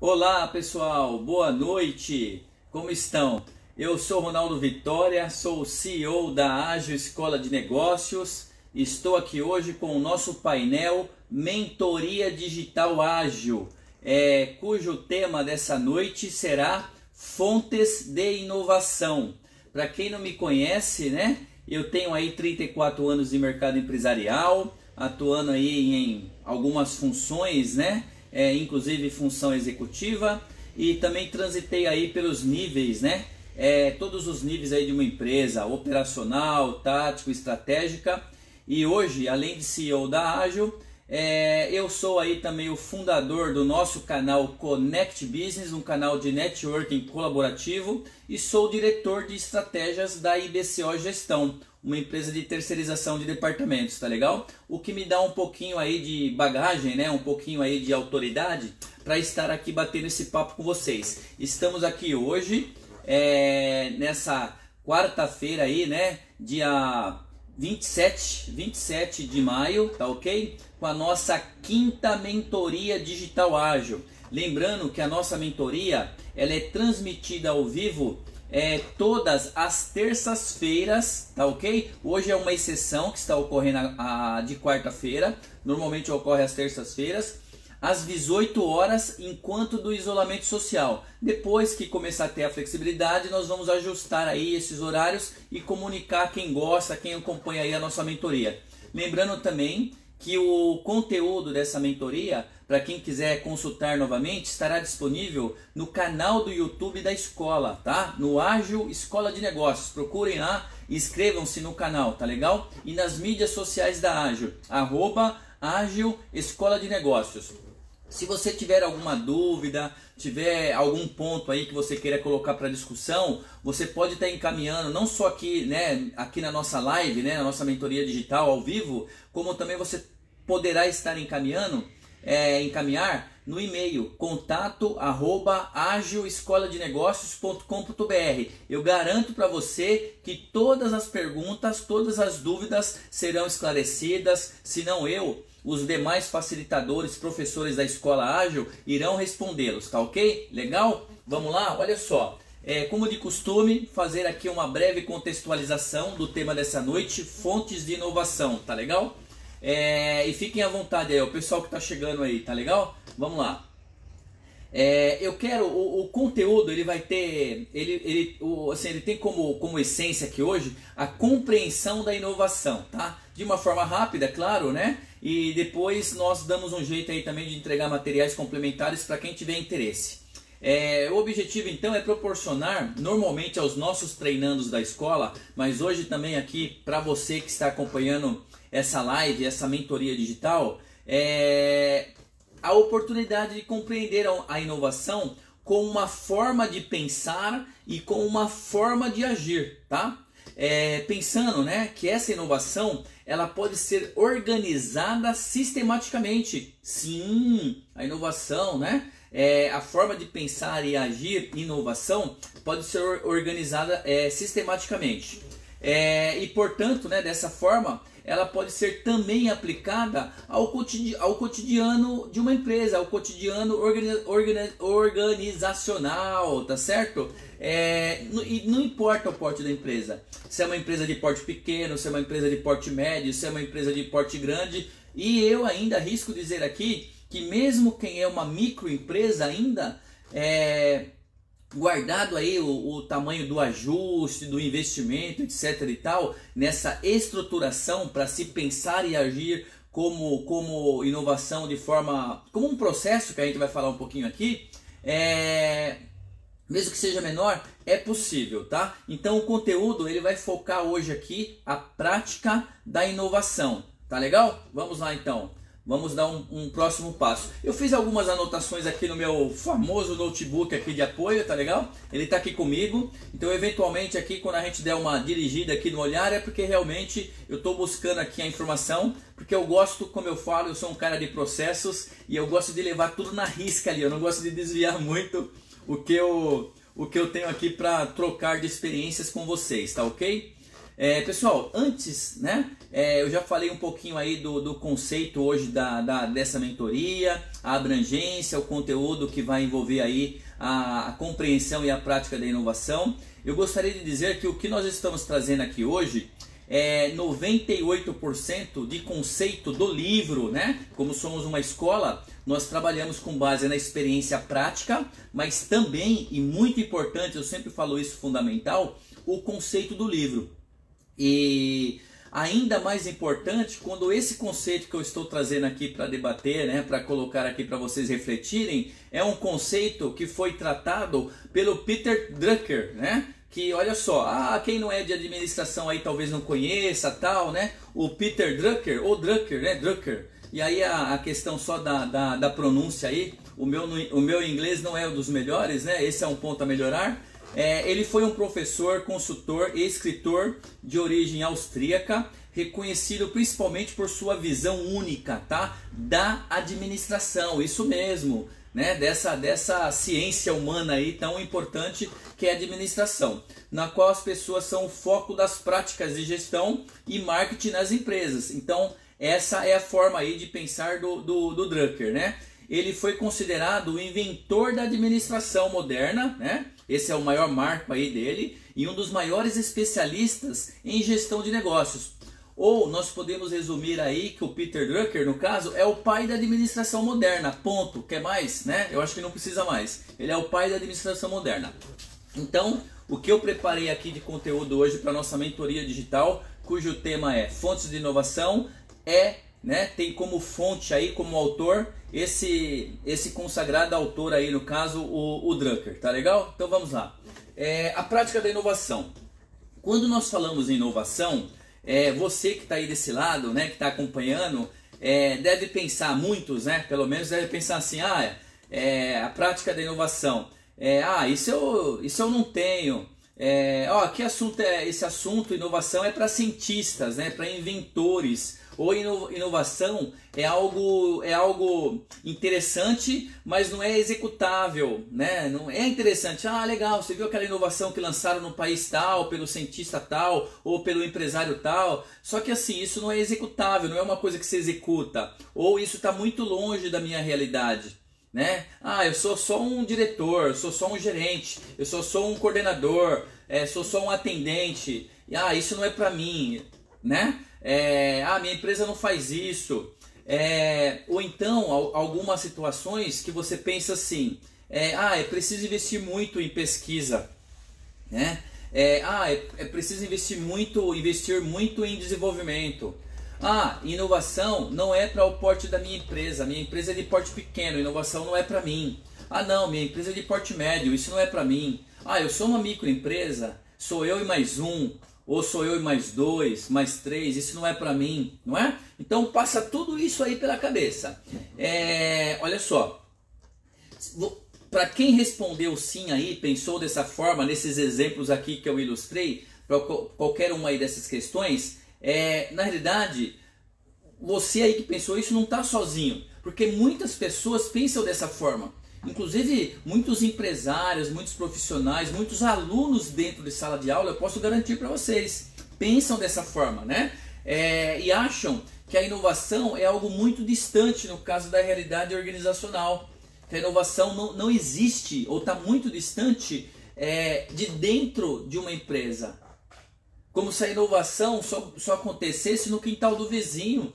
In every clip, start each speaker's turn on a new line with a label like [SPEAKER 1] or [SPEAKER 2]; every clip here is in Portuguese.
[SPEAKER 1] Olá pessoal, boa noite, como estão? Eu sou Ronaldo Vitória, sou o CEO da Ágil Escola de Negócios. Estou aqui hoje com o nosso painel Mentoria Digital Ágil, cujo tema dessa noite será Fontes de Inovação. Para quem não me conhece, né? Eu tenho aí 34 anos de mercado empresarial, atuando aí em algumas funções, né? Inclusive função executiva, e também transitei aí pelos níveis, né? Todos os níveis aí de uma empresa, operacional, tático, estratégica. E hoje, além de CEO da Ágil, eu sou aí também o fundador do nosso canal Connect Business, um canal de networking colaborativo, e sou diretor de estratégias da IBCO Gestão, uma empresa de terceirização de departamentos, tá legal? O que me dá um pouquinho aí de bagagem, né? Um pouquinho aí de autoridade para estar aqui batendo esse papo com vocês. Estamos aqui hoje, nessa quarta-feira aí, né? Dia 27 de maio, tá ok? Com a nossa quinta mentoria digital ágil. Lembrando que a nossa mentoria, ela é transmitida ao vivo todas as terças-feiras, tá ok? Hoje é uma exceção que está ocorrendo de quarta-feira, normalmente ocorre às terças-feiras, às 18 horas, enquanto do isolamento social. Depois que começar a ter a flexibilidade, nós vamos ajustar aí esses horários e comunicar quem gosta, quem acompanha aí a nossa mentoria. Lembrando também que o conteúdo dessa mentoria, para quem quiser consultar novamente, estará disponível no canal do YouTube da escola, tá? No Ágil Escola de Negócios. Procurem lá e inscrevam-se no canal, tá legal? E nas mídias sociais da Ágil, @Ágil Escola de Negócios. Se você tiver alguma dúvida, tiver algum ponto aí que você queira colocar para discussão, você pode estar encaminhando, não só aqui, né, aqui na nossa live, né, na nossa mentoria digital ao vivo, como também você poderá estar encaminhar no e-mail contato@agilescoladenegocios.com.br. Eu garanto para você que todas as perguntas, todas as dúvidas serão esclarecidas, se não eu, os demais facilitadores, professores da Escola Ágil irão respondê-los, tá ok? Legal? Vamos lá? Olha só, como de costume, fazer aqui uma breve contextualização do tema dessa noite, fontes de inovação, tá legal? E fiquem à vontade aí, o pessoal que está chegando aí, tá legal? Vamos lá. Eu quero, o conteúdo ele vai ter, ele tem como essência aqui hoje a compreensão da inovação, tá? De uma forma rápida, claro, né? E depois nós damos um jeito aí também de entregar materiais complementares para quem tiver interesse. O objetivo então é proporcionar normalmente aos nossos treinandos da escola, mas hoje também aqui para você que está acompanhando essa live, essa mentoria digital, a oportunidade de compreender a inovação com uma forma de pensar e com uma forma de agir, tá? Pensando, né, que essa inovação ela pode ser organizada sistematicamente. Sim, a inovação, né? A forma de pensar e agir, inovação, pode ser organizada sistematicamente. E portanto, né, dessa forma, ela pode ser também aplicada ao cotidiano de uma empresa, ao cotidiano organizacional, tá certo? E não importa o porte da empresa, se é uma empresa de porte pequeno, se é uma empresa de porte médio, se é uma empresa de porte grande, e eu ainda arrisco dizer aqui que mesmo quem é uma microempresa ainda, guardado aí o tamanho do ajuste, do investimento, etc e tal, nessa estruturação para se pensar e agir como inovação de forma, como um processo que a gente vai falar um pouquinho aqui, mesmo que seja menor, é possível, tá? Então o conteúdo ele vai focar hoje aqui a prática da inovação, tá legal? Vamos lá então. Vamos dar um próximo passo. Eu fiz algumas anotações aqui no meu famoso notebook aqui de apoio, tá legal? Ele tá aqui comigo. Então, eventualmente aqui, quando a gente der uma dirigida aqui no olhar, é porque realmente eu estou buscando aqui a informação, porque eu gosto, como eu falo, eu sou um cara de processos e eu gosto de levar tudo na risca ali. Eu não gosto de desviar muito o que eu tenho aqui para trocar de experiências com vocês, tá ok? Pessoal, antes, né, eu já falei um pouquinho aí do conceito hoje dessa mentoria, a abrangência, o conteúdo que vai envolver aí a compreensão e a prática da inovação. Eu gostaria de dizer que o que nós estamos trazendo aqui hoje é 98% de conceito do livro, né? Como somos uma escola, nós trabalhamos com base na experiência prática, mas também, e muito importante, eu sempre falo isso fundamental, o conceito do livro. E ainda mais importante, quando esse conceito que eu estou trazendo aqui para debater, né, para colocar aqui para vocês refletirem, é um conceito que foi tratado pelo Peter Drucker, né? Que olha só, quem não é de administração aí talvez não conheça, tal, né? O Peter Drucker, ou Drucker, né? Drucker. E aí a questão só da pronúncia aí, o meu inglês não é um dos melhores, né? Esse é um ponto a melhorar. Ele foi um professor, consultor e escritor de origem austríaca, reconhecido principalmente por sua visão única, tá? Da administração, isso mesmo, né? Dessa ciência humana aí tão importante que é a administração, na qual as pessoas são o foco das práticas de gestão e marketing nas empresas. Então essa é a forma aí de pensar do Drucker, né? Ele foi considerado o inventor da administração moderna, né? Esse é o maior marco aí dele, e um dos maiores especialistas em gestão de negócios. Ou nós podemos resumir aí que o Peter Drucker, no caso, é o pai da administração moderna, ponto. Quer mais, né? Eu acho que não precisa mais. Ele é o pai da administração moderna. Então, o que eu preparei aqui de conteúdo hoje para nossa mentoria digital, cujo tema é fontes de inovação, né, tem como fonte aí, como autor, esse consagrado autor aí, no caso, o Drucker, tá legal? Então vamos lá. A prática da inovação. Quando nós falamos em inovação, você que está aí desse lado, né, que está acompanhando, deve pensar, muitos, né, pelo menos deve pensar assim, a prática da inovação, isso eu não tenho. Que assunto é esse assunto? Inovação é para cientistas, né, para inventores. Ou inovação é algo interessante, mas não é executável, né? Não é interessante. Legal, você viu aquela inovação que lançaram no país tal, pelo cientista tal, ou pelo empresário tal. Só que assim, isso não é executável, não é uma coisa que se executa. Ou isso está muito longe da minha realidade, né? Eu sou só um diretor, eu sou só um gerente, eu sou só um coordenador, sou só um atendente. Isso não é para mim, né? Minha empresa não faz isso. Ou então algumas situações que você pensa assim, é preciso investir muito em pesquisa, né? É preciso investir muito em desenvolvimento. Inovação não é para o porte da minha empresa é de porte pequeno, inovação não é para mim. Não, minha empresa é de porte médio, isso não é para mim. Eu sou uma microempresa, sou eu e mais um, ou sou eu e mais dois, mais três, isso não é para mim, não é? Então passa tudo isso aí pela cabeça. Olha só, para quem respondeu sim aí, pensou dessa forma, nesses exemplos aqui que eu ilustrei, para qualquer uma aí dessas questões, na realidade, você aí que pensou isso não está sozinho, porque muitas pessoas pensam dessa forma. Inclusive muitos empresários, muitos profissionais, muitos alunos dentro de sala de aula, eu posso garantir para vocês, pensam dessa forma, né? E acham que a inovação é algo muito distante no caso da realidade organizacional, que a inovação não existe ou está muito distante de dentro de uma empresa, como se a inovação só acontecesse no quintal do vizinho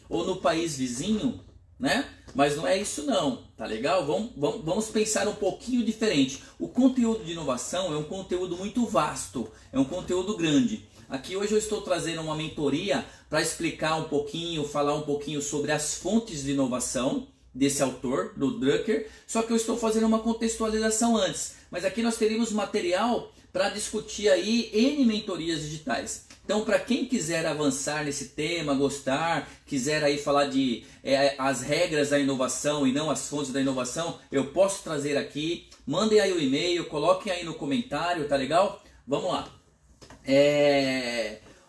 [SPEAKER 1] ou no país vizinho, né? Mas não é isso não, tá legal? Vamos pensar um pouquinho diferente. O conteúdo de inovação é um conteúdo muito vasto, é um conteúdo grande. Aqui hoje eu estou trazendo uma mentoria para explicar um pouquinho, falar um pouquinho sobre as fontes de inovação desse autor, do Drucker, só que eu estou fazendo uma contextualização antes. Mas aqui nós teríamos material para discutir aí N mentorias digitais. Então, para quem quiser avançar nesse tema, gostar, quiser aí falar de as regras da inovação e não as fontes da inovação, eu posso trazer aqui. Mandem aí o e-mail, coloquem aí no comentário, tá legal? Vamos lá.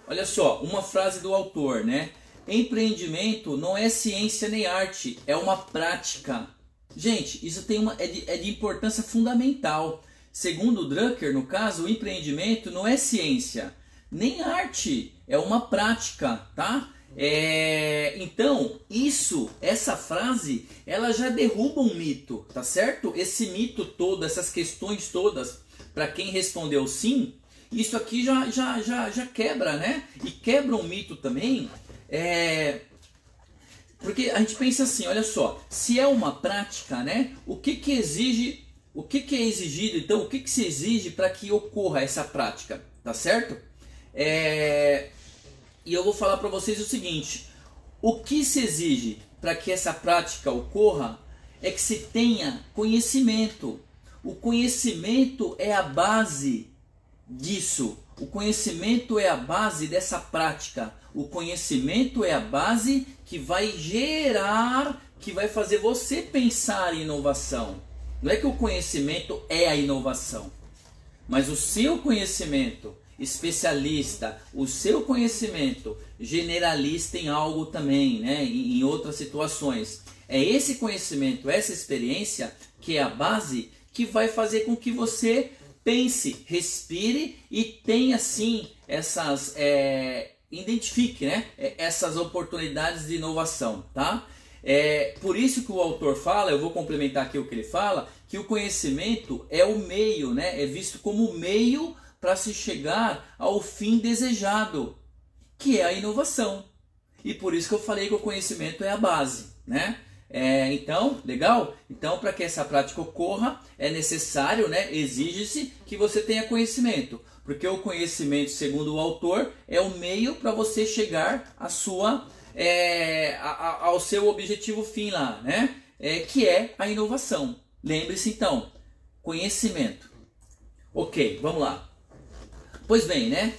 [SPEAKER 1] Olha só, uma frase do autor, né? Empreendimento não é ciência nem arte, é uma prática. Gente, isso é de importância fundamental. Segundo o Drucker, no caso, o empreendimento não é ciência. nem arte, é uma prática, tá? Então, essa frase, ela já derruba um mito, tá certo? Esse mito todo, essas questões todas, para quem respondeu sim, isso aqui já quebra, né? E quebra um mito também, porque a gente pensa assim, olha só, se é uma prática, né? O que é exigido, então, o que se exige para que ocorra essa prática, tá certo? E eu vou falar para vocês o seguinte: o que se exige para que essa prática ocorra é que se tenha conhecimento. O conhecimento é a base disso. O conhecimento é a base dessa prática. O conhecimento é a base que vai gerar, que vai fazer você pensar em inovação. Não é que o conhecimento é a inovação, mas o seu conhecimento especialista, o seu conhecimento generalista em algo também, né, em outras situações. É esse conhecimento, essa experiência que é a base que vai fazer com que você pense, respire e tenha sim essas, identifique, né, essas oportunidades de inovação, tá? Por isso que o autor fala, eu vou complementar aqui o que ele fala, que o conhecimento é o meio, né, é visto como o meio para se chegar ao fim desejado, que é a inovação. E por isso que eu falei que o conhecimento é a base, né? Então, legal? Então, para que essa prática ocorra, é necessário, né, exige-se que você tenha conhecimento. Porque o conhecimento, segundo o autor, é o meio para você chegar à sua, ao seu objetivo fim lá, né? Que é a inovação. Lembre-se então, conhecimento. Ok, vamos lá. Pois bem, né?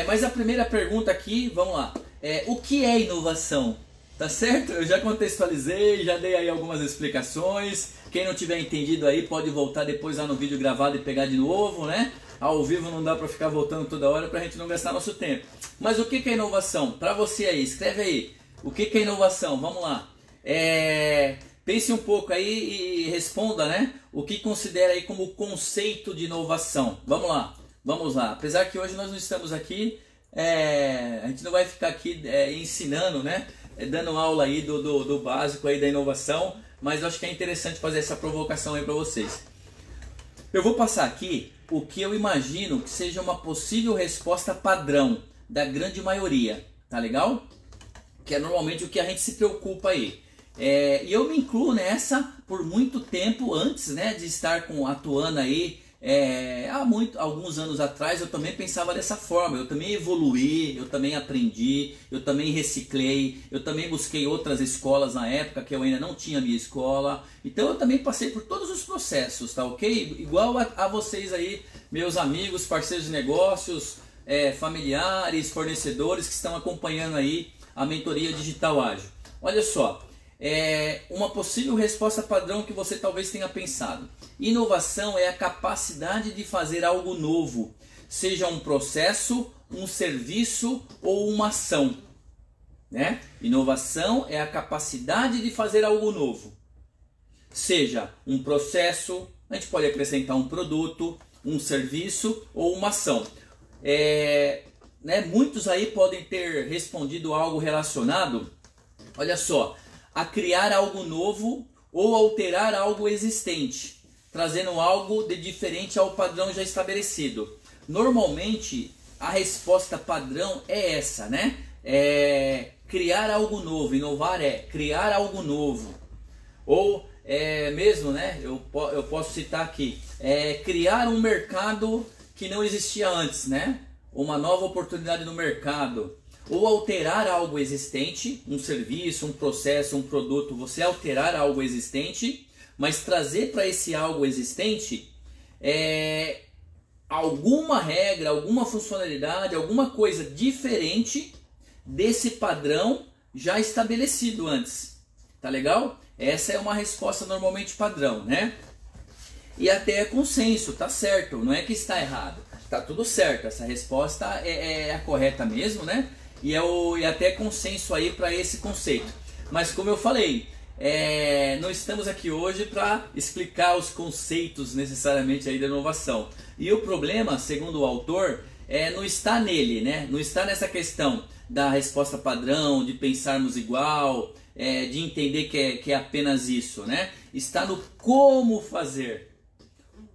[SPEAKER 1] Mas a primeira pergunta aqui, vamos lá. O que é inovação? Tá certo? Eu já contextualizei, já dei aí algumas explicações. Quem não tiver entendido aí pode voltar depois lá no vídeo gravado e pegar de novo, né? Ao vivo não dá para ficar voltando toda hora para a gente não gastar nosso tempo. Mas o que é inovação? Para você aí, escreve aí. O que é inovação? Vamos lá. Pense um pouco aí e responda, né? O que considera aí como conceito de inovação? Vamos lá. Vamos lá, apesar que hoje nós não estamos aqui, a gente não vai ficar aqui ensinando, né? Dando aula aí do básico aí da inovação, mas eu acho que é interessante fazer essa provocação aí para vocês. Eu vou passar aqui o que eu imagino que seja uma possível resposta padrão da grande maioria, tá legal? Que é normalmente o que a gente se preocupa aí. E eu me incluo nessa por muito tempo antes, né, de estar atuando aí. Alguns anos atrás eu também pensava dessa forma, eu também evoluí, eu também aprendi, eu também reciclei, eu também busquei outras escolas na época que eu ainda não tinha minha escola, então eu também passei por todos os processos, tá ok? Igual a vocês aí, meus amigos, parceiros de negócios, familiares, fornecedores que estão acompanhando aí a mentoria digital ágil. Olha só, uma possível resposta padrão que você talvez tenha pensado. Inovação é a capacidade de fazer algo novo, seja um processo, um serviço ou uma ação, né? Inovação é a capacidade de fazer algo novo, seja um processo, a gente pode acrescentar um produto, um serviço ou uma ação. Muitos aí podem ter respondido algo relacionado, olha só, a criar algo novo ou alterar algo existente, trazendo algo de diferente ao padrão já estabelecido. Normalmente, a resposta padrão é essa, né? Criar algo novo, inovar é criar algo novo. Ou mesmo, né? Eu posso citar aqui, criar um mercado que não existia antes, né? Uma nova oportunidade no mercado. Ou alterar algo existente, um serviço, um processo, um produto, você alterar algo existente, mas trazer para esse algo existente alguma regra, alguma funcionalidade, alguma coisa diferente desse padrão já estabelecido antes. Tá legal? Essa é uma resposta normalmente padrão, né? E até é consenso, tá certo, não é que está errado. Tá tudo certo, essa resposta é a correta mesmo, né? E até consenso aí para esse conceito. Mas como eu falei, não estamos aqui hoje para explicar os conceitos necessariamente aí da inovação. E o problema, segundo o autor, não está nele, né? Não está nessa questão da resposta padrão, de pensarmos igual, de entender que é apenas isso, né? Está no como fazer.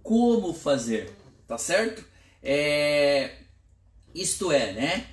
[SPEAKER 1] Como fazer, tá certo? Isto é, né?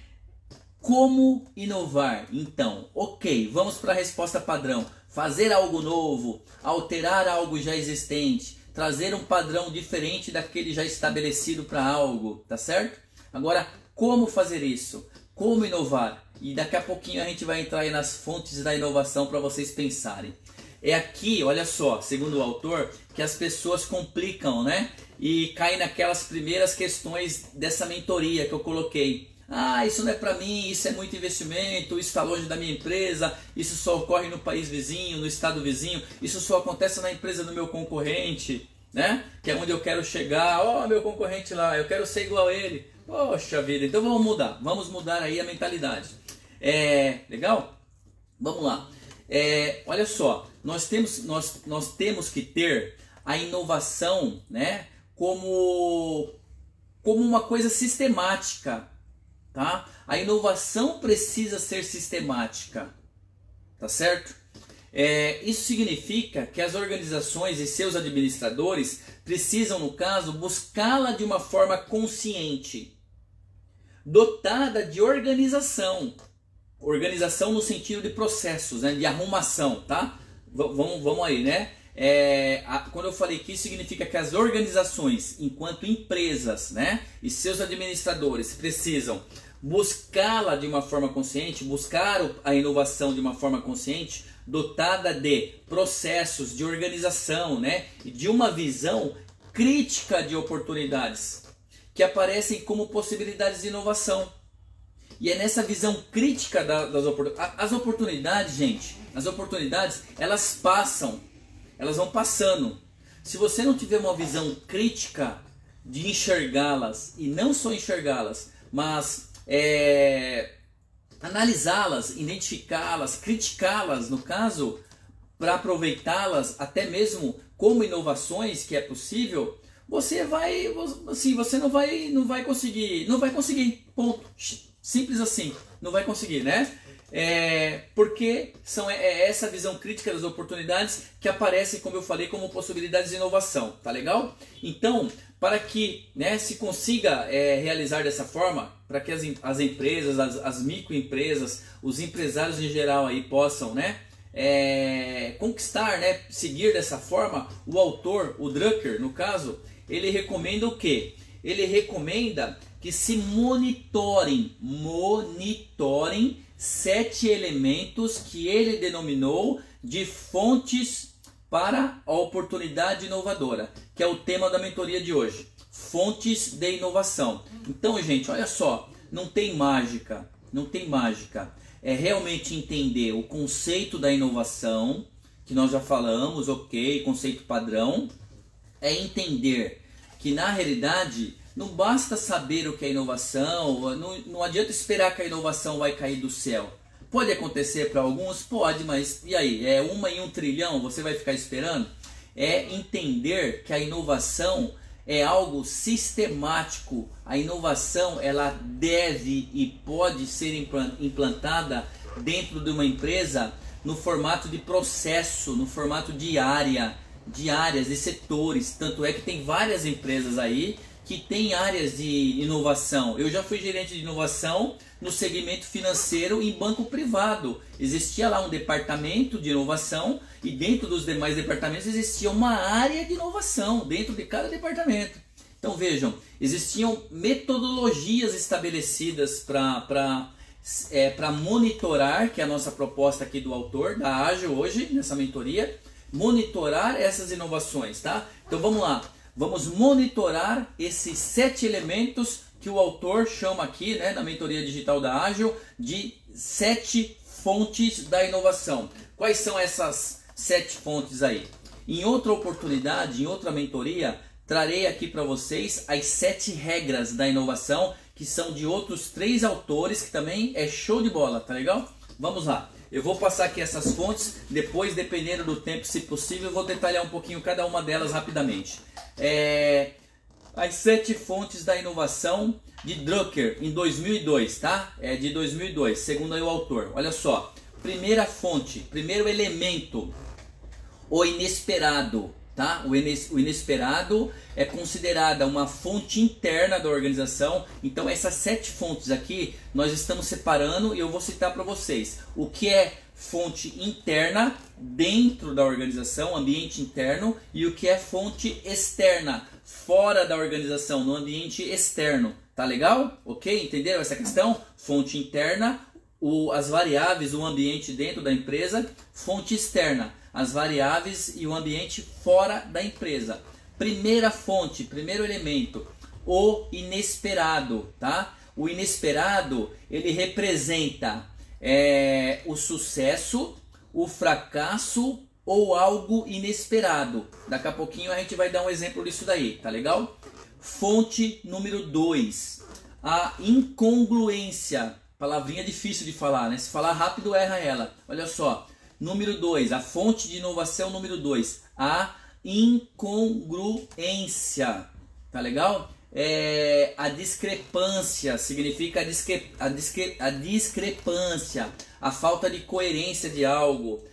[SPEAKER 1] Como inovar? Então, ok, vamos para a resposta padrão. Fazer algo novo, alterar algo já existente, trazer um padrão diferente daquele já estabelecido para algo, tá certo? Agora, como fazer isso? Como inovar? E daqui a pouquinho a gente vai entrar aí nas fontes da inovação para vocês pensarem. É aqui, olha só, segundo o autor, que as pessoas complicam, né? E caem naquelas primeiras questões dessa mentoria que eu coloquei. Ah, isso não é para mim, isso é muito investimento, isso está longe da minha empresa, isso só ocorre no país vizinho, no estado vizinho, isso só acontece na empresa do meu concorrente, né? Que é onde eu quero chegar. Ó, meu concorrente lá, eu quero ser igual a ele. Poxa vida, então vamos mudar aí a mentalidade. Legal? Vamos lá. Olha só, nós temos que ter a inovação, né, como uma coisa sistemática, tá? A inovação precisa ser sistemática, tá certo? Isso significa que as organizações e seus administradores precisam, no caso, buscá-la de uma forma consciente, dotada de organização. Organização no sentido de processos, né? De arrumação, tá? Vamos aí, né? Quando eu falei que isso significa que as organizações, enquanto empresas, né? E seus administradores precisam buscá-la de uma forma consciente, buscar a inovação de uma forma consciente, dotada de processos, de organização, né? E de uma visão crítica de oportunidades que aparecem como possibilidades de inovação. E é nessa visão crítica das oportunidades. As oportunidades, gente, elas passam, elas vão passando. Se você não tiver uma visão crítica de enxergá-las, e não só enxergá-las, mas analisá-las, identificá-las, criticá-las, no caso, para aproveitá-las até mesmo como inovações, que é possível, você não vai conseguir, ponto. Simples assim, não vai conseguir, né? Porque essa visão crítica das oportunidades que aparecem, como eu falei, como possibilidades de inovação, tá legal? Então, para que, né, se consiga realizar dessa forma, para que as empresas, as microempresas, os empresários em geral aí possam, né, conquistar, né, seguir dessa forma, o autor, o Drucker, no caso, ele recomenda o quê? Ele recomenda que se monitorem 7 elementos que ele denominou de fontes para a oportunidade inovadora, que é o tema da mentoria de hoje. Fontes de inovação. Então, gente, olha só, não tem mágica. É realmente entender o conceito da inovação, que nós já falamos, ok, conceito padrão. É entender que, na realidade, não basta saber o que é inovação, não adianta esperar que a inovação vai cair do céu. Pode acontecer para alguns? Pode, mas e aí? É 1 em 1 trilhão, você vai ficar esperando? É entender que a inovação é algo sistemático. A inovação, ela deve e pode ser implantada dentro de uma empresa no formato de processo, no formato de áreas, de setores. Tanto é que tem várias empresas aí que tem áreas de inovação. Eu já fui gerente de inovação no segmento financeiro em banco privado. Existia lá um departamento de inovação e dentro dos demais departamentos existia uma área de inovação dentro de cada departamento. Então vejam, existiam metodologias estabelecidas para monitorar, que é a nossa proposta aqui do autor, da Ágil hoje, nessa mentoria, monitorar essas inovações, tá? Então vamos lá. Vamos monitorar esses 7 elementos que o autor chama aqui, né, na mentoria digital da Ágil, de 7 fontes da inovação. Quais são essas 7 fontes aí? Em outra oportunidade, em outra mentoria, trarei aqui para vocês as 7 regras da inovação, que são de outros 3 autores, que também é show de bola, tá legal? Vamos lá. Eu vou passar aqui essas fontes, depois, dependendo do tempo, se possível, eu vou detalhar um pouquinho cada uma delas rapidamente. As 7 fontes da inovação de Drucker em 2002, tá? É de 2002, segundo aí o autor. Olha só, primeira fonte, primeiro elemento, o inesperado, tá? O inesperado é considerada uma fonte interna da organização. Então essas 7 fontes aqui nós estamos separando e eu vou citar para vocês o que é fonte interna dentro da organização, ambiente interno, e o que é fonte externa, fora da organização, no ambiente externo. Tá legal? Ok? Entenderam essa questão? Fonte interna, as variáveis, o ambiente dentro da empresa. Fonte externa, as variáveis e o ambiente fora da empresa. Primeira fonte, primeiro elemento, o inesperado, tá? O inesperado, ele representa o sucesso, o fracasso ou algo inesperado. Daqui a pouquinho a gente vai dar um exemplo disso daí, tá legal? Fonte número 2, a incongruência. Palavrinha difícil de falar, né? Se falar rápido erra ela. Olha só, número 2, a fonte de inovação número 2, a incongruência. Tá legal? A discrepância significa a discrepância, a falta de coerência de algo,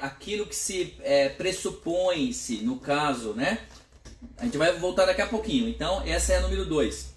[SPEAKER 1] aquilo que se pressupõe-se, no caso, né? A gente vai voltar daqui a pouquinho. Então essa é a número 2.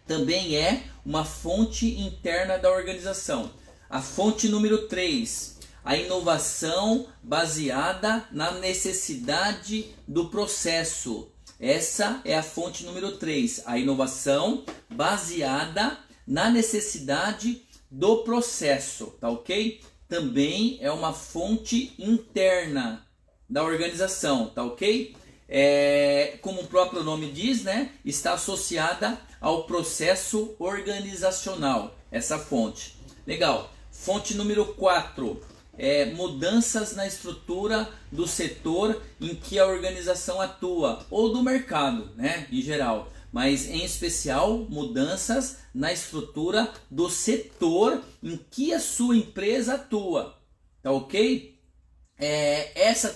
[SPEAKER 1] Também é uma fonte interna da organização. A fonte número 3, a inovação baseada na necessidade do processo. Essa é a fonte número 3, a inovação baseada na necessidade do processo, tá ok? Também é uma fonte interna da organização, tá ok? Como o próprio nome diz, né? Está associada ao processo organizacional, essa fonte. Legal. Fonte número 4, mudanças na estrutura do setor em que a organização atua, ou do mercado, né, em geral, mas em especial mudanças na estrutura do setor em que a sua empresa atua, tá ok? Essa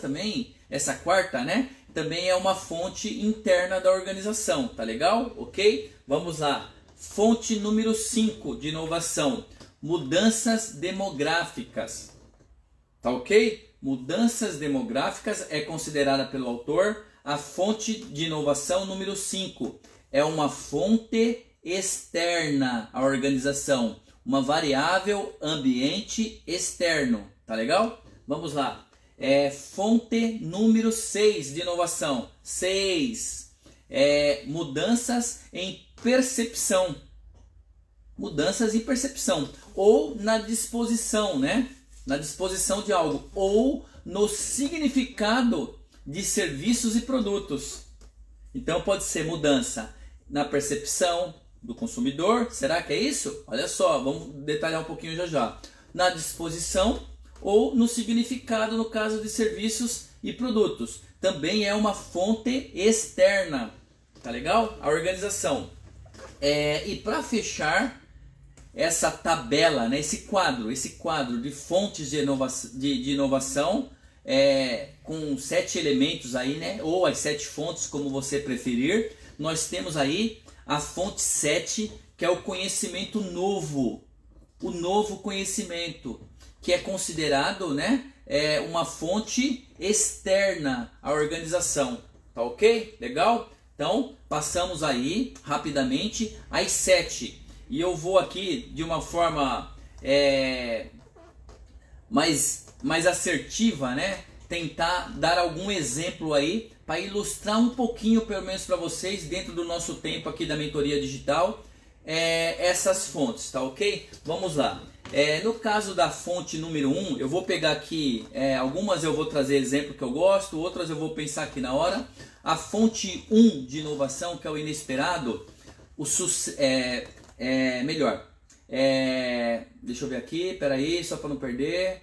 [SPEAKER 1] quarta, né, também é uma fonte interna da organização, tá legal? Ok? Vamos lá. Fonte número 5 de inovação, mudanças demográficas. Tá ok? Mudanças demográficas é considerada pelo autor a fonte de inovação número 5. É uma fonte externa à organização, uma variável ambiente externo. Tá legal? Vamos lá. Fonte número 6 de inovação. 6. Mudanças em percepção. Mudanças em percepção. Ou na disposição, né? Na disposição de algo, ou no significado de serviços e produtos. Então pode ser mudança na percepção do consumidor. Será que é isso? Olha só, vamos detalhar um pouquinho já já. Na disposição ou no significado no caso de serviços e produtos. Também é uma fonte externa. Tá legal? A organização. E para fechar essa tabela, né, esse quadro de fontes de inovação, com 7 elementos aí, né, ou as 7 fontes, como você preferir, nós temos aí a fonte 7, que é o conhecimento novo, o novo conhecimento, que é considerado, né, uma fonte externa à organização, tá ok? Legal? Então, passamos aí rapidamente as 7. E eu vou aqui de uma forma mais assertiva, né? Tentar dar algum exemplo aí para ilustrar um pouquinho, pelo menos para vocês, dentro do nosso tempo aqui da mentoria digital, essas fontes, tá ok? Vamos lá. No caso da fonte número 1, eu vou pegar aqui, algumas eu vou trazer exemplo que eu gosto, outras eu vou pensar aqui na hora. A fonte 1 de inovação, que é o inesperado, melhor. Deixa eu ver aqui, peraí, só para não perder.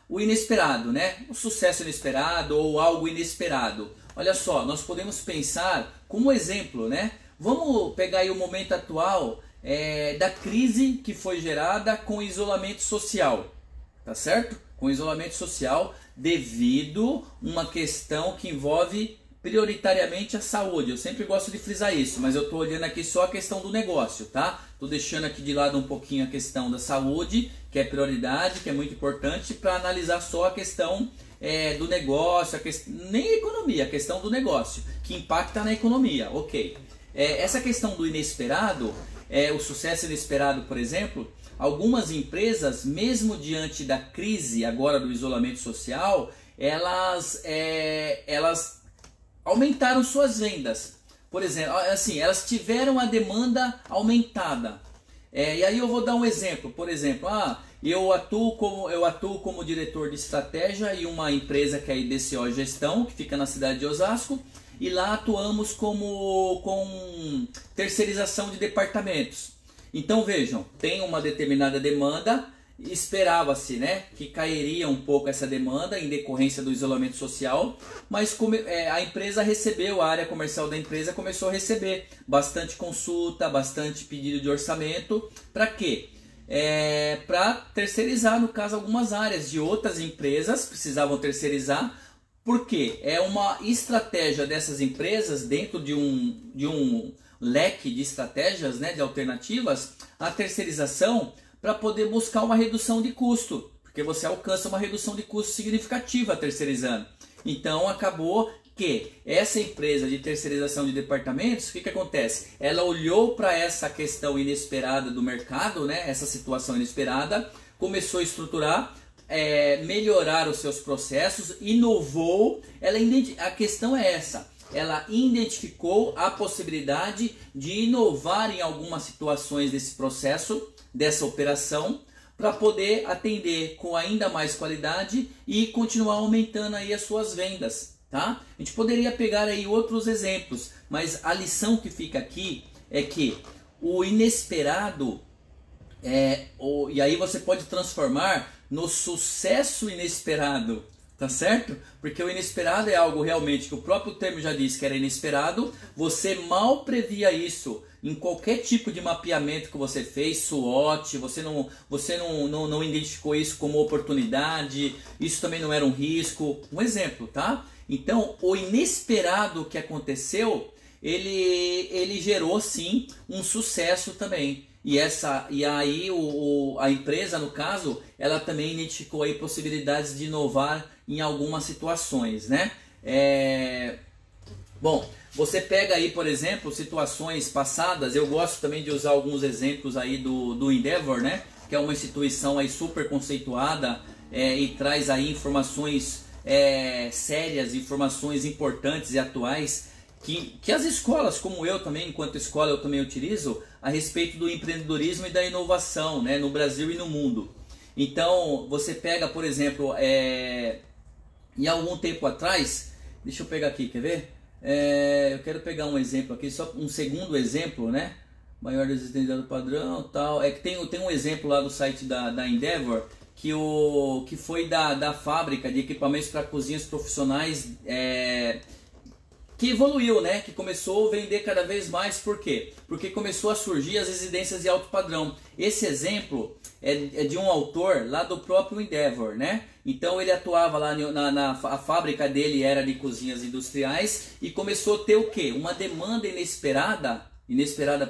[SPEAKER 1] O inesperado, né? O sucesso inesperado ou algo inesperado. Olha só, nós podemos pensar como exemplo, né? Vamos pegar aí o momento atual da crise que foi gerada com o isolamento social, tá certo? Com o isolamento social devido a uma questão que envolve prioritariamente a saúde. Eu sempre gosto de frisar isso, mas eu estou olhando aqui só a questão do negócio, tá? Estou deixando aqui de lado um pouquinho a questão da saúde, que é prioridade, que é muito importante, para analisar só a questão do negócio, nem a economia, a questão do negócio, que impacta na economia, ok. Essa questão do inesperado, o sucesso inesperado, por exemplo, algumas empresas, mesmo diante da crise agora do isolamento social, elas aumentaram suas vendas. Por exemplo, assim, elas tiveram a demanda aumentada. E aí eu vou dar um exemplo. Por exemplo, eu atuo como diretor de estratégia em uma empresa que é a IDCO Gestão, que fica na cidade de Osasco, e lá atuamos com terceirização de departamentos. Então vejam, tem uma determinada demanda, esperava-se, né, que cairia um pouco essa demanda em decorrência do isolamento social, mas a empresa recebeu, a área comercial da empresa começou a receber bastante consulta, bastante pedido de orçamento. Para quê? Para terceirizar, no caso, algumas áreas de outras empresas precisavam terceirizar. Porque é uma estratégia dessas empresas dentro de um leque de estratégias, né, de alternativas, a terceirização, para poder buscar uma redução de custo, porque você alcança uma redução de custo significativa terceirizando. Então acabou que essa empresa de terceirização de departamentos, o que acontece? Ela olhou para essa questão inesperada do mercado, né, essa situação inesperada, começou a estruturar, melhorar os seus processos, inovou. A questão é essa, ela identificou a possibilidade de inovar em algumas situações desse processo, dessa operação, para poder atender com ainda mais qualidade e continuar aumentando aí as suas vendas, tá? A gente poderia pegar aí outros exemplos, mas a lição que fica aqui é que o inesperado e aí você pode transformar no sucesso inesperado, tá certo? Porque o inesperado é algo realmente que o próprio termo já disse que era inesperado, você mal previa isso em qualquer tipo de mapeamento que você fez, SWOT, você não identificou isso como oportunidade, isso também não era um risco, um exemplo, tá? Então, o inesperado que aconteceu, ele gerou sim um sucesso também. E aí a empresa, no caso, ela também identificou aí possibilidades de inovar em algumas situações, né? Bom, você pega aí, por exemplo, situações passadas. Eu gosto também de usar alguns exemplos aí do Endeavor, né? Que é uma instituição aí super conceituada e traz aí informações sérias, informações importantes e atuais que as escolas, como eu também, enquanto escola eu também utilizo, a respeito do empreendedorismo e da inovação, né, no Brasil e no mundo. Então, você pega, por exemplo, em algum tempo atrás, deixa eu pegar aqui, quer ver? Eu quero pegar um exemplo aqui, só um segundo exemplo, né? Maior resistência do padrão, tal. Que tem um exemplo lá do site da Endeavor, que foi da fábrica de equipamentos para cozinhas profissionais, que evoluiu, né? Que começou a vender cada vez mais. Por quê? Porque começou a surgir as residências de alto padrão. Esse exemplo é de um autor lá do próprio Endeavor, né? Então ele atuava lá a fábrica dele era de cozinhas industriais e começou a ter o quê? Uma demanda inesperada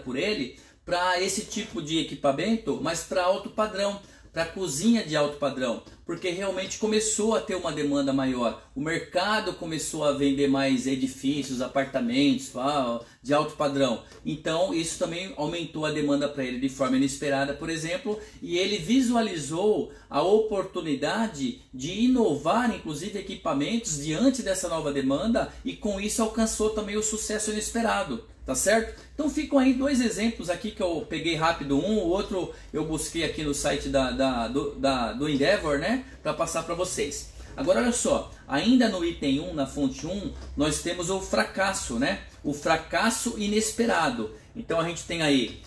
[SPEAKER 1] por ele para esse tipo de equipamento, mas para alto padrão, para cozinha de alto padrão, porque realmente começou a ter uma demanda maior. O mercado começou a vender mais edifícios, apartamentos de alto padrão. Então isso também aumentou a demanda para ele de forma inesperada, por exemplo, e ele visualizou a oportunidade de inovar, inclusive equipamentos, diante dessa nova demanda, e com isso alcançou também o sucesso inesperado. Tá certo? Então ficam aí dois exemplos aqui que eu peguei rápido, o outro eu busquei aqui no site do Endeavor, né? Para passar para vocês. Agora olha só, ainda no item 1, na fonte 1, nós temos o fracasso, né? O fracasso inesperado. Então a gente tem aí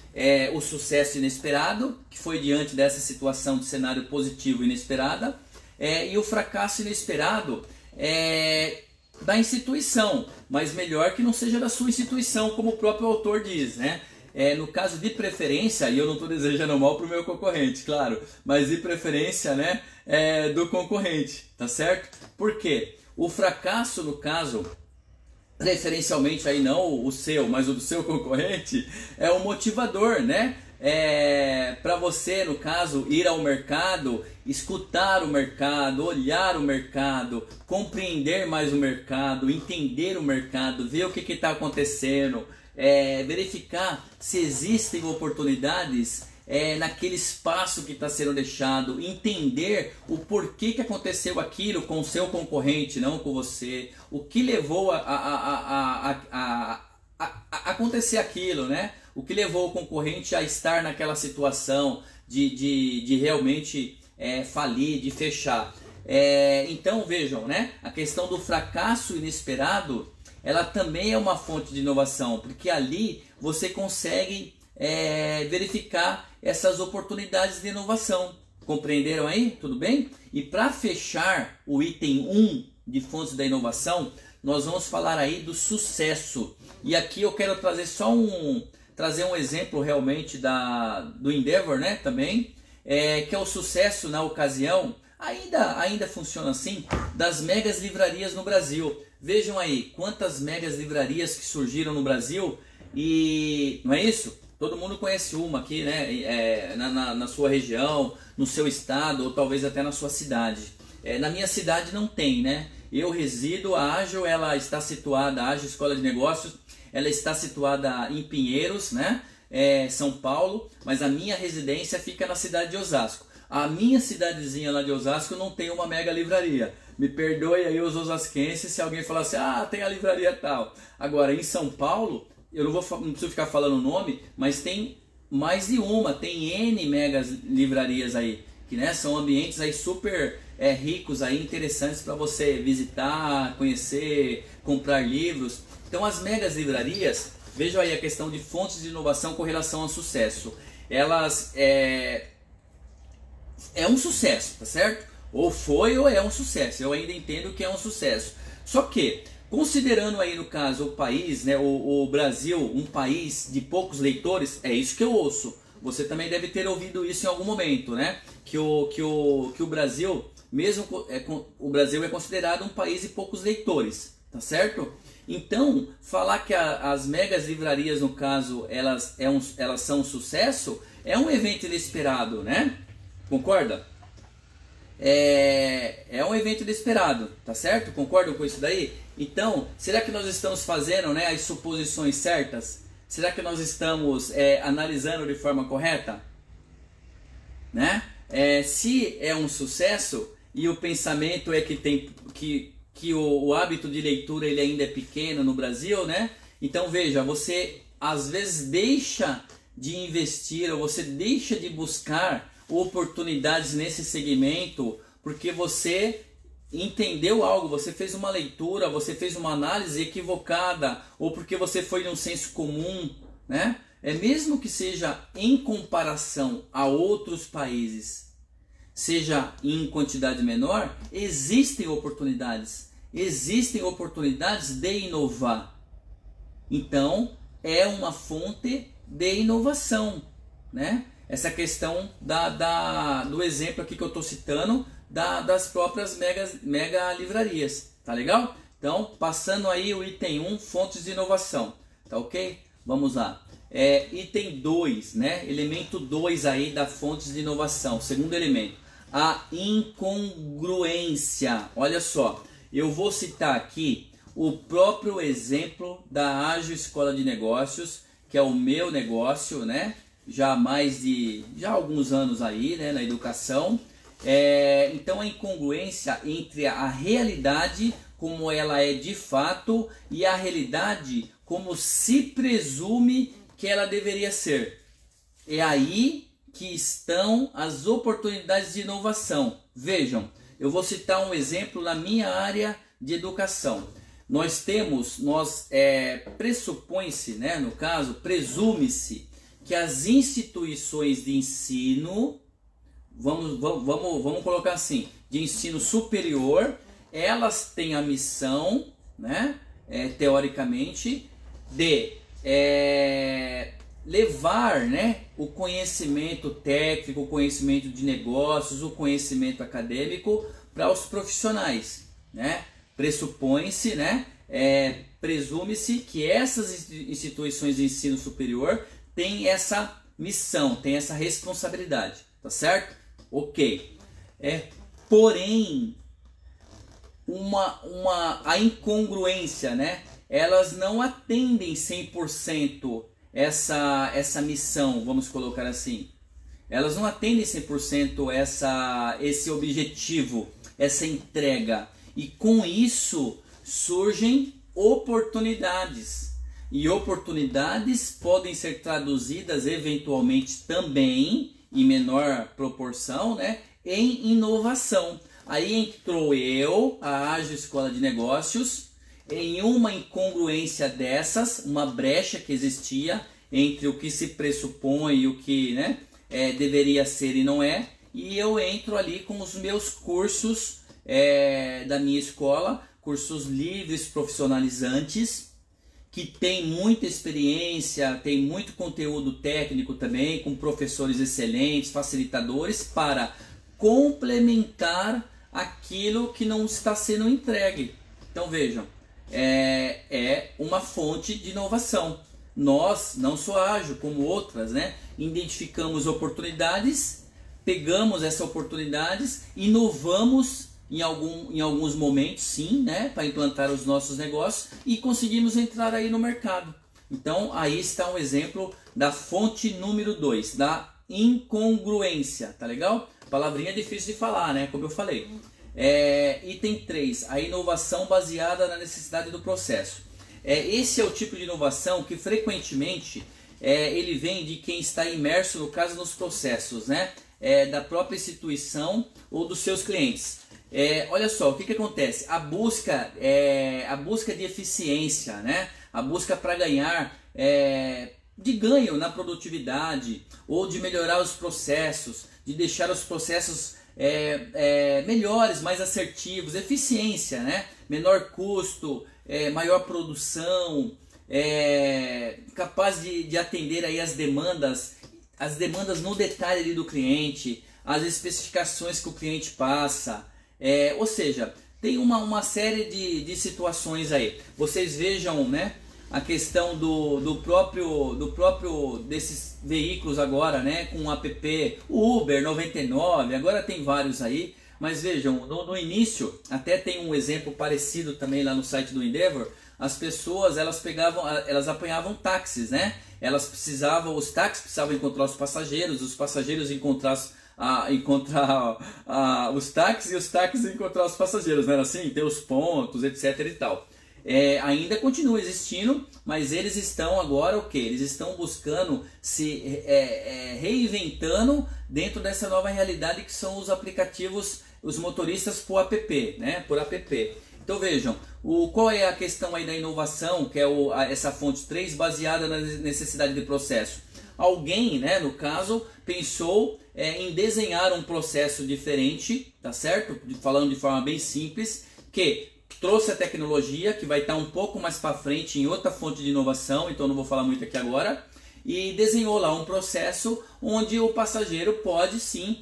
[SPEAKER 1] o sucesso inesperado, que foi diante dessa situação de cenário positivo inesperada, e o fracasso inesperado da instituição, mas melhor que não seja da sua instituição, como o próprio autor diz, né? No caso de preferência, e eu não estou desejando mal para o meu concorrente, claro, mas de preferência, né, do concorrente, tá certo? Por quê? O fracasso, no caso, preferencialmente aí não o seu, mas o do seu concorrente, é um motivador, né? Para você, no caso, ir ao mercado, escutar o mercado, olhar o mercado, compreender mais o mercado, entender o mercado, ver o que está acontecendo, verificar se existem oportunidades naquele espaço que está sendo deixado, entender o porquê que aconteceu aquilo com o seu concorrente, não com você, o que levou a acontecer aquilo, né? O que levou o concorrente a estar naquela situação de realmente falir, de fechar. Então vejam, né? A questão do fracasso inesperado, ela também é uma fonte de inovação, porque ali você consegue verificar essas oportunidades de inovação. Compreenderam aí? Tudo bem? E para fechar o item 1 de fontes da inovação, nós vamos falar aí do sucesso. E aqui eu quero trazer trazer um exemplo realmente do Endeavor, né, também, que é o sucesso na ocasião, ainda funciona assim, das megas livrarias no Brasil. Vejam aí quantas megas livrarias que surgiram no Brasil, e não é isso? Todo mundo conhece uma aqui, né, na sua região, no seu estado, ou talvez até na sua cidade. Na minha cidade não tem, né? Eu resido, a Ágil, ela está situada, a Ágil Escola de Negócios, ela está situada em Pinheiros, né? São Paulo, mas a minha residência fica na cidade de Osasco. A minha cidadezinha lá de Osasco não tem uma mega livraria. Me perdoe aí os osasquenses se alguém falar assim, tem a livraria tal. Agora, em São Paulo, eu não preciso ficar falando o nome, mas tem mais de uma, tem N megas livrarias aí, que, né, são ambientes aí super ricos, aí, interessantes para você visitar, conhecer, comprar livros. Então as megas livrarias, vejam aí a questão de fontes de inovação com relação ao sucesso. Elas é um sucesso, tá certo? Ou foi ou é um sucesso, eu ainda entendo que é um sucesso. Só que, considerando aí no caso o país, né, o Brasil, um país de poucos leitores, é isso que eu ouço. Você também deve ter ouvido isso em algum momento, né? Que o Brasil, mesmo o Brasil é considerado um país de poucos leitores, tá certo? Então, falar que as megas livrarias, no caso, elas são um sucesso, é um evento inesperado, né? Concorda? É um evento inesperado, tá certo? Concordam com isso daí? Então, será que nós estamos fazendo, né, as suposições certas? Será que nós estamos analisando de forma correta? Né? Se é um sucesso e o pensamento é que o hábito de leitura ele ainda é pequeno no Brasil, né? Então veja, você às vezes deixa de investir ou você deixa de buscar oportunidades nesse segmento porque você entendeu algo, você fez uma leitura, você fez uma análise equivocada ou porque você foi num senso comum, né? Mesmo que seja em comparação a outros países, seja em quantidade menor, existem oportunidades de inovar. Então, é uma fonte de inovação, né? Essa questão do exemplo aqui que eu estou citando, das próprias mega livrarias, tá legal? Então, passando aí o item 1, fontes de inovação, tá ok? Vamos lá. Item 2, né? Elemento 2 aí da fontes de inovação, segundo elemento, a incongruência. Olha só, eu vou citar aqui o próprio exemplo da Ágil Escola de Negócios, que é o meu negócio, né? Já há alguns anos aí, né, na educação. Então a incongruência entre a realidade como ela é de fato e a realidade como se presume que ela deveria ser. É aí que estão as oportunidades de inovação. Vejam, eu vou citar um exemplo na minha área de educação. Pressupõe-se, né, no caso, presume-se que as instituições de ensino, vamos colocar assim, de ensino superior, elas têm a missão, né, teoricamente, de levar, né, o conhecimento técnico, o conhecimento de negócios, o conhecimento acadêmico para os profissionais, né? pressupõe-se, né? Presume-se que essas instituições de ensino superior têm essa missão, têm essa responsabilidade, tá certo? Ok. Porém, a incongruência, né? Elas não atendem 100% essa missão, vamos colocar assim. Elas não atendem 100% esse objetivo, essa entrega. E com isso surgem oportunidades. E oportunidades podem ser traduzidas eventualmente também, em menor proporção, né, em inovação. Aí entrou a Ágil Escola de Negócios, em uma incongruência dessas, uma brecha que existia entre o que se pressupõe e o que, né, deveria ser e não é. E eu entro ali com os meus cursos da minha escola, cursos livres profissionalizantes, que tem muita experiência, tem muito conteúdo técnico também, com professores excelentes, facilitadores, para complementar aquilo que não está sendo entregue. Então vejam, é uma fonte de inovação. Nós, não só a Ágil, como outras, né, identificamos oportunidades, pegamos essas oportunidades, inovamos em alguns momentos, sim, né, para implantar os nossos negócios e conseguimos entrar aí no mercado. Então aí está um exemplo da fonte número 2, da incongruência, tá legal? Palavrinha difícil de falar, né, como eu falei. Item 3, a inovação baseada na necessidade do processo. Esse é o tipo de inovação que frequentemente ele vem de quem está imerso, no caso, nos processos, né, da própria instituição ou dos seus clientes. Olha só, o que acontece? A busca de eficiência, né? A busca para ganhar, de ganho na produtividade, ou de melhorar os processos, de deixar os processos melhores, mais assertivos, eficiência, né? Menor custo, maior produção, capaz de atender aí as demandas no detalhe ali do cliente, as especificações que o cliente passa. Ou seja, tem uma série de situações aí. Vocês vejam, né, a questão do próprio desses veículos agora, né, com o app, o Uber 99, agora tem vários aí. Mas vejam, no início, até tem um exemplo parecido também lá no site do Endeavor. As pessoas, elas apanhavam táxis, né? Os táxis precisavam encontrar os passageiros encontrar os táxis e os táxis encontrar os passageiros, não era assim? Ter os pontos, etc e tal. Ainda continua existindo, mas eles estão agora o quê? Eles estão buscando se reinventando dentro dessa nova realidade que são os aplicativos, os motoristas por app, né? Por app. Então vejam, qual é a questão aí da inovação, que é essa fonte 3, baseada na necessidade de processo? Alguém, né, no caso, pensou em desenhar um processo diferente, tá certo? Falando de forma bem simples, que trouxe a tecnologia, que vai estar um pouco mais para frente em outra fonte de inovação, então não vou falar muito aqui agora, e desenhou lá um processo onde o passageiro pode sim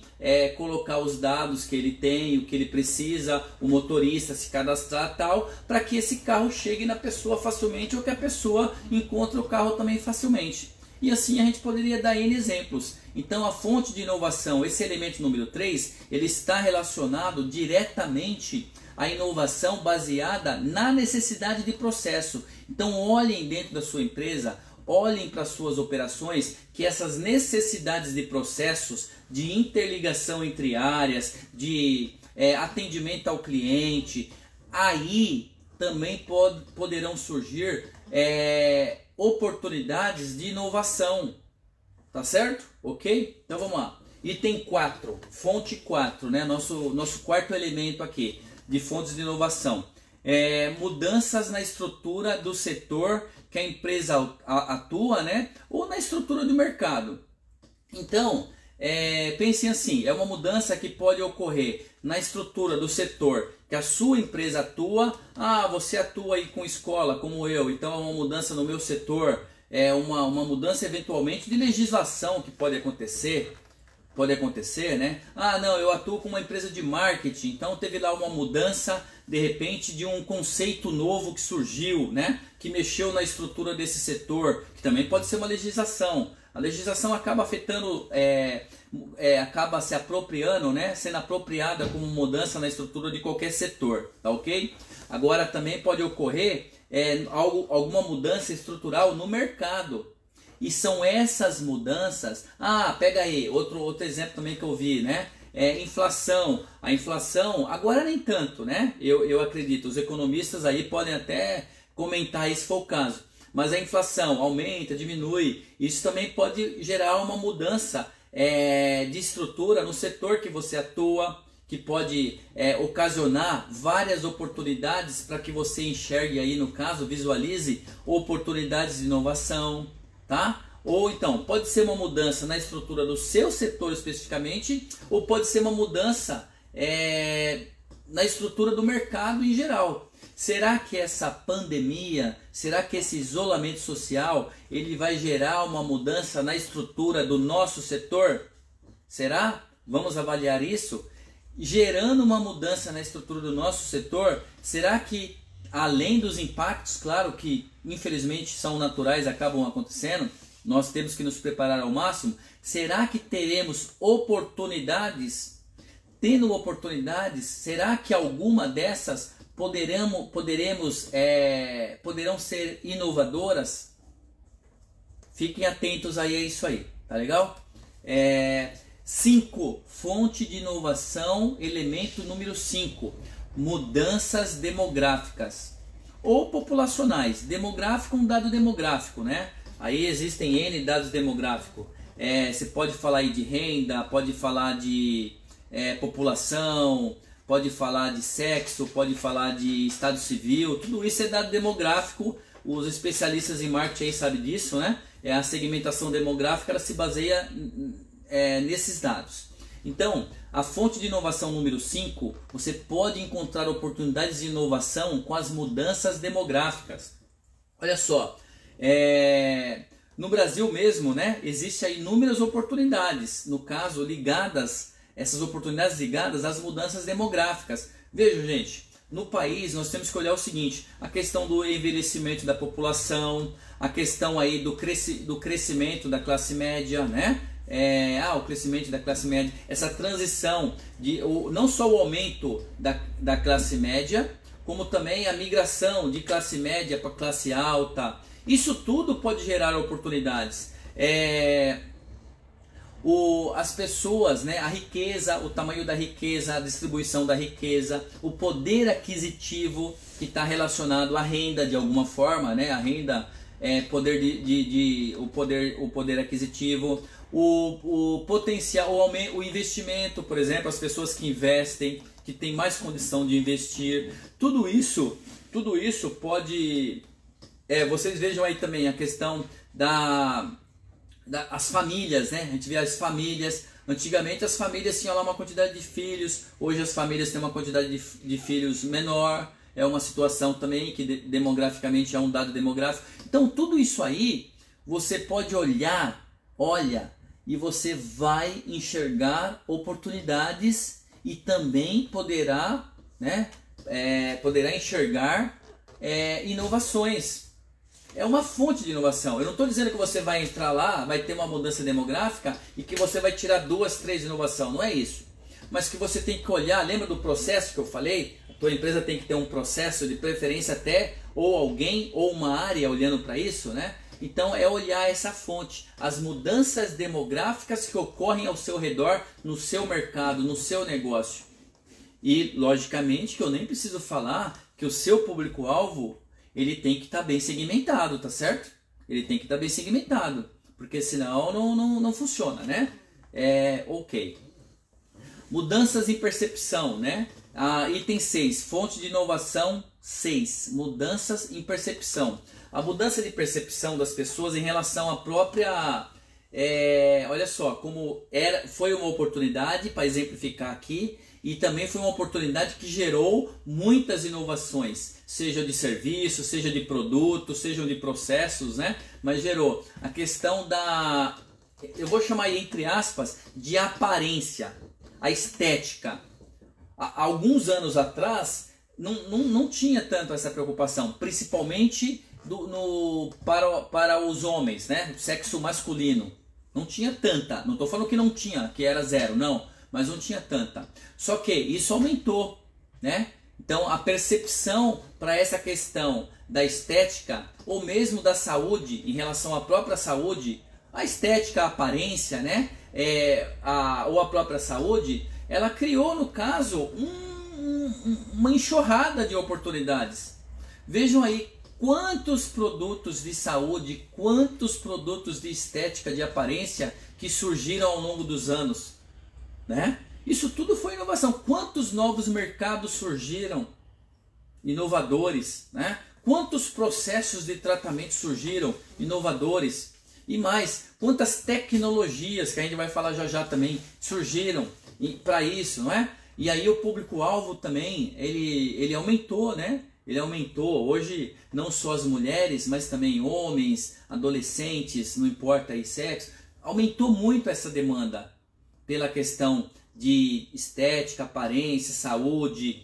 [SPEAKER 1] colocar os dados que ele tem, o que ele precisa, o motorista se cadastrar tal, para que esse carro chegue na pessoa facilmente ou que a pessoa encontre o carro também facilmente. E assim a gente poderia dar N exemplos. Então a fonte de inovação, esse elemento número 3, ele está relacionado diretamente à inovação baseada na necessidade de processo. Então olhem dentro da sua empresa, olhem para as suas operações, que essas necessidades de processos, de interligação entre áreas, de atendimento ao cliente, aí também poderão surgir oportunidades de inovação, tá certo? Ok? Então vamos lá. Item 4, fonte 4, né? Nosso quarto elemento aqui de fontes de inovação. Mudanças na estrutura do setor que a empresa atua, né? Ou na estrutura do mercado. Então, pensem assim, é uma mudança que pode ocorrer na estrutura do setor que a sua empresa atua. Você atua aí com escola, como eu, então é uma mudança no meu setor, uma mudança eventualmente de legislação que pode acontecer, né? Não, eu atuo com uma empresa de marketing, então teve lá uma mudança de repente de um conceito novo que surgiu, né? Que mexeu na estrutura desse setor, que também pode ser uma legislação. A legislação acaba afetando, acaba se apropriando, né? Sendo apropriada como mudança na estrutura de qualquer setor, tá ok? Agora também pode ocorrer alguma mudança estrutural no mercado. E são essas mudanças... pega aí, outro exemplo também que eu vi, né? Inflação. A inflação, agora nem tanto, né? Eu acredito, os economistas aí podem até comentar se for o caso. Mas a inflação aumenta, diminui. Isso também pode gerar uma mudança de estrutura no setor que você atua, que pode ocasionar várias oportunidades para que você enxergue aí, no caso, visualize oportunidades de inovação, tá? Ou então, pode ser uma mudança na estrutura do seu setor especificamente, ou pode ser uma mudança na estrutura do mercado em geral. Será que essa pandemia, será que esse isolamento social, ele vai gerar uma mudança na estrutura do nosso setor? Será? Vamos avaliar isso? Gerando uma mudança na estrutura do nosso setor, será que, além dos impactos, claro que infelizmente são naturais, acabam acontecendo, nós temos que nos preparar ao máximo, será que teremos oportunidades? Tendo oportunidades, será que alguma dessas poderão ser inovadoras? Fiquem atentos aí a isso aí, tá legal? 5. Fonte de inovação, elemento número 5. Mudanças demográficas ou populacionais. Demográfico, um dado demográfico, né? Aí existem N dados demográficos. Você pode falar aí de renda, pode falar de população, pode falar de sexo, pode falar de estado civil, tudo isso é dado demográfico. Os especialistas em marketing aí sabem disso, né? A segmentação demográfica, ela se baseia nesses dados. Então, a fonte de inovação número 5, você pode encontrar oportunidades de inovação com as mudanças demográficas. Olha só, no Brasil mesmo, né, existe aí inúmeras oportunidades, no caso, essas oportunidades ligadas às mudanças demográficas. Veja, gente, no país nós temos que olhar o seguinte, a questão do envelhecimento da população, a questão aí do crescimento da classe média, né? O crescimento da classe média, essa transição, não só o aumento da classe média, como também a migração de classe média para classe alta. Isso tudo pode gerar oportunidades. As pessoas, né, a riqueza, o tamanho da riqueza, a distribuição da riqueza, o poder aquisitivo que está relacionado à renda de alguma forma, né, a renda, o poder aquisitivo, o potencial, o investimento, por exemplo, as pessoas que investem, que têm mais condição de investir, tudo isso pode, vocês vejam aí também a questão as famílias, né? A gente vê as famílias. Antigamente as famílias tinham lá uma quantidade de filhos, hoje as famílias têm uma quantidade de filhos menor. É uma situação também que demograficamente é um dado demográfico. Então tudo isso aí você pode olha e você vai enxergar oportunidades e também poderá enxergar inovações. É uma fonte de inovação. Eu não estou dizendo que você vai entrar lá, vai ter uma mudança demográfica e que você vai tirar 2, 3 inovações. Não é isso. Mas que você tem que olhar, lembra do processo que eu falei? A tua empresa tem que ter um processo, de preferência até, ou alguém, ou uma área olhando para isso, né? Então é olhar essa fonte, as mudanças demográficas que ocorrem ao seu redor, no seu mercado, no seu negócio. E logicamente que eu nem preciso falar que o seu público-alvo, ele tem que estar bem segmentado, tá certo? Ele tem que estar bem segmentado, porque senão não funciona, né? Ok. Mudanças em percepção, né? Item 6, fonte de inovação 6, mudanças em percepção. A mudança de percepção das pessoas em relação à própria... olha só, foi uma oportunidade, para exemplificar aqui, e também foi uma oportunidade que gerou muitas inovações, seja de serviço, seja de produto, seja de processos, né? Mas gerou a questão eu vou chamar aí, entre aspas, de aparência, a estética. Há alguns anos atrás, não tinha tanto essa preocupação, principalmente para os homens, né? O sexo masculino. Não tinha tanta, não estou falando que não tinha, que era zero, não, mas não tinha tanta. Só que isso aumentou, né? Então a percepção para essa questão da estética, ou mesmo da saúde, em relação à própria saúde, a estética, a aparência, né? Ou a própria saúde, ela criou, no caso, uma enxurrada de oportunidades. Vejam aí quantos produtos de saúde, quantos produtos de estética, de aparência que surgiram ao longo dos anos, né? Isso tudo foi inovação. Quantos novos mercados surgiram, inovadores, né? Quantos processos de tratamento surgiram, inovadores. E mais, quantas tecnologias, que a gente vai falar já já também, surgiram para isso, não é? E aí o público-alvo também, ele aumentou, né? Ele aumentou. Hoje, não só as mulheres, mas também homens, adolescentes, não importa aí sexo, aumentou muito essa demanda pela questão de estética, aparência, saúde,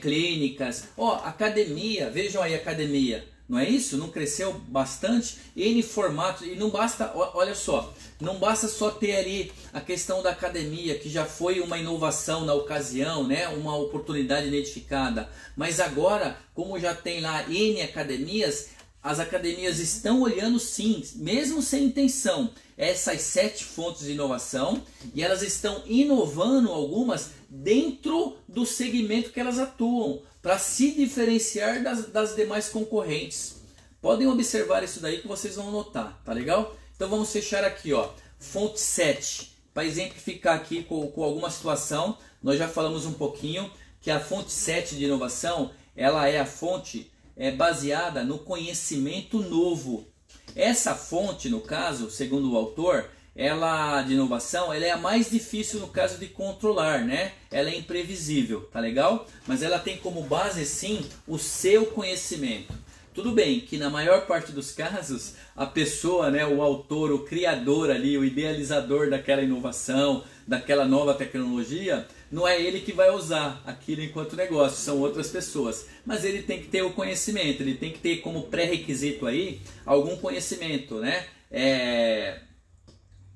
[SPEAKER 1] clínicas. Academia, vejam aí a academia. Não é isso? Não cresceu bastante? N formatos. E não basta, olha só, não basta só ter ali a questão da academia, que já foi uma inovação na ocasião, né? Uma oportunidade identificada. Mas agora, como já tem lá N academias, as academias estão olhando sim, mesmo sem intenção, essas 7 fontes de inovação, e elas estão inovando algumas dentro do segmento que elas atuam, para se diferenciar das demais concorrentes. Podem observar isso daí que vocês vão notar, tá legal? Então vamos fechar aqui, ó, fonte 7, para exemplificar aqui com alguma situação. Nós já falamos um pouquinho que a fonte 7 de inovação, ela é a fonte baseada no conhecimento novo. Essa fonte, no caso, segundo o autor, ela de inovação, ela é a mais difícil no caso de controlar, né? Ela é imprevisível, tá legal? Mas ela tem como base sim o seu conhecimento. Tudo bem que na maior parte dos casos a pessoa, né, o autor, o criador ali, o idealizador daquela inovação, daquela nova tecnologia, não é ele que vai usar aquilo enquanto negócio, são outras pessoas. Mas ele tem que ter o conhecimento, ele tem que ter como pré-requisito aí algum conhecimento, né?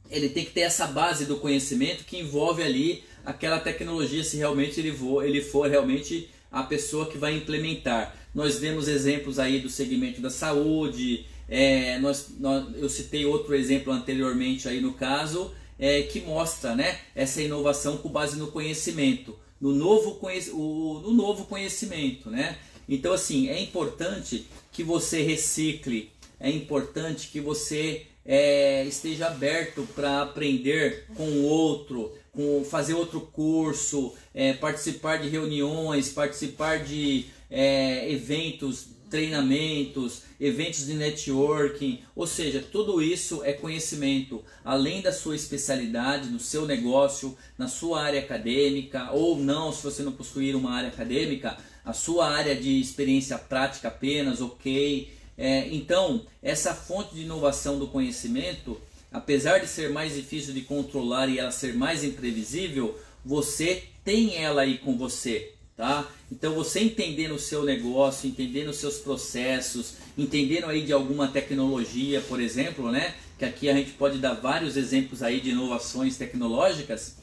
[SPEAKER 1] Ele tem que ter essa base do conhecimento que envolve ali aquela tecnologia, se realmente ele for realmente a pessoa que vai implementar. Nós vemos exemplos aí do segmento da saúde, eu citei outro exemplo anteriormente aí no caso, que mostra, né, essa inovação com base no conhecimento, no novo conhecimento, né? Então assim, é importante que você recicle, é importante que você esteja aberto para aprender com o outro, fazer outro curso, participar de reuniões, participar de eventos, treinamentos, eventos de networking, ou seja, tudo isso é conhecimento, além da sua especialidade, no seu negócio, na sua área acadêmica, ou não, se você não possuir uma área acadêmica, a sua área de experiência prática apenas, ok? Então, essa fonte de inovação do conhecimento, apesar de ser mais difícil de controlar e ela ser mais imprevisível, você tem ela aí com você, tá? Então, você entendendo o seu negócio, entendendo os seus processos, entendendo aí de alguma tecnologia, por exemplo, né? Que aqui a gente pode dar vários exemplos aí de inovações tecnológicas,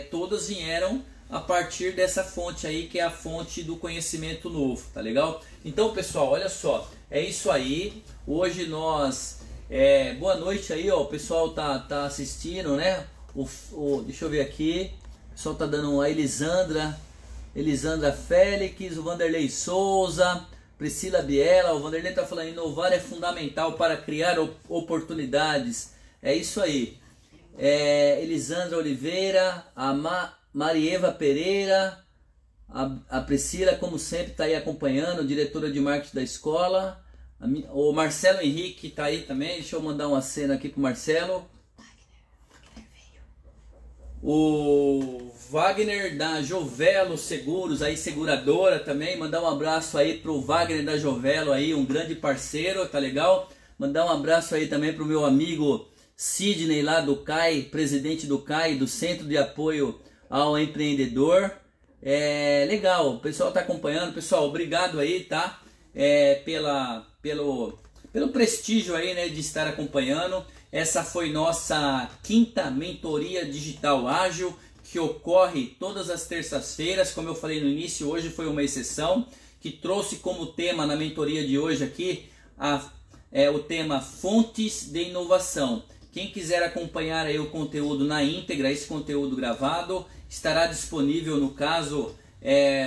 [SPEAKER 1] todas vieram a partir dessa fonte aí, que é a fonte do conhecimento novo, tá legal? Então, pessoal, olha só, é isso aí. Hoje nós... boa noite aí, ó, o pessoal tá assistindo, né? Deixa eu ver aqui. O pessoal tá dando a Elisandra Félix, o Vanderlei Souza, Priscila Biela. O Vanderlei tá falando, inovar é fundamental para criar oportunidades. É isso aí. Elisandra Oliveira, a Marieva Pereira, a Priscila, como sempre, está aí acompanhando, diretora de marketing da escola. O Marcelo Henrique está aí também. Deixa eu mandar uma cena aqui pro Marcelo. O Wagner da Jovelo Seguros, aí seguradora também. Mandar um abraço aí pro Wagner da Jovelo, aí, um grande parceiro, tá legal? Mandar um abraço aí também pro meu amigo Sidney lá do CAI, presidente do CAI, do Centro de Apoio ao Empreendedor. Legal, o pessoal está acompanhando. Pessoal, obrigado aí, tá? Pelo prestígio aí, né, de estar acompanhando. Essa foi nossa quinta mentoria digital ágil, que ocorre todas as terças-feiras. Como eu falei no início, hoje foi uma exceção, que trouxe como tema na mentoria de hoje aqui o tema fontes de inovação. Quem quiser acompanhar aí o conteúdo na íntegra, esse conteúdo gravado, estará disponível no caso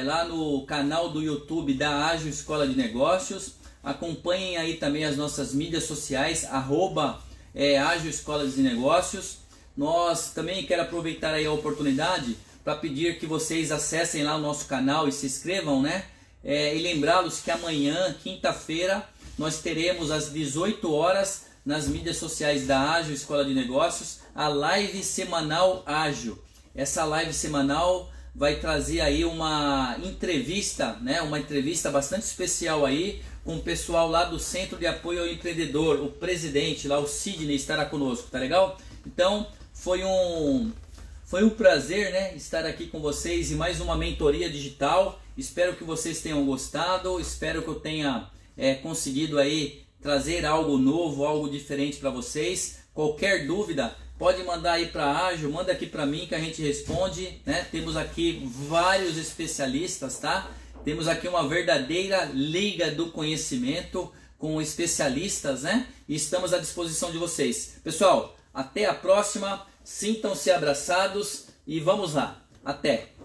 [SPEAKER 1] lá no canal do YouTube da Ágil Escola de Negócios. Acompanhem aí também as nossas mídias sociais, Ágil Escola de Negócios. Nós também quero aproveitar aí a oportunidade para pedir que vocês acessem lá o nosso canal e se inscrevam, né? E lembrá-los que amanhã, quinta-feira, nós teremos às 18 horas nas mídias sociais da Ágil Escola de Negócios a live semanal ágil. Essa live semanal vai trazer aí uma entrevista, né? Uma entrevista bastante especial aí com o pessoal lá do Centro de Apoio ao Empreendedor, o presidente lá, o Sidney, estará conosco, tá legal? Então, foi um prazer, né, estar aqui com vocês em mais uma mentoria digital. Espero que vocês tenham gostado, espero que eu tenha conseguido aí trazer algo novo, algo diferente para vocês. Qualquer dúvida, pode mandar aí para a Ágil, manda aqui para mim que a gente responde, né? Temos aqui vários especialistas, tá? Temos aqui uma verdadeira liga do conhecimento com especialistas, né? E estamos à disposição de vocês. Pessoal, até a próxima, sintam-se abraçados e vamos lá. Até!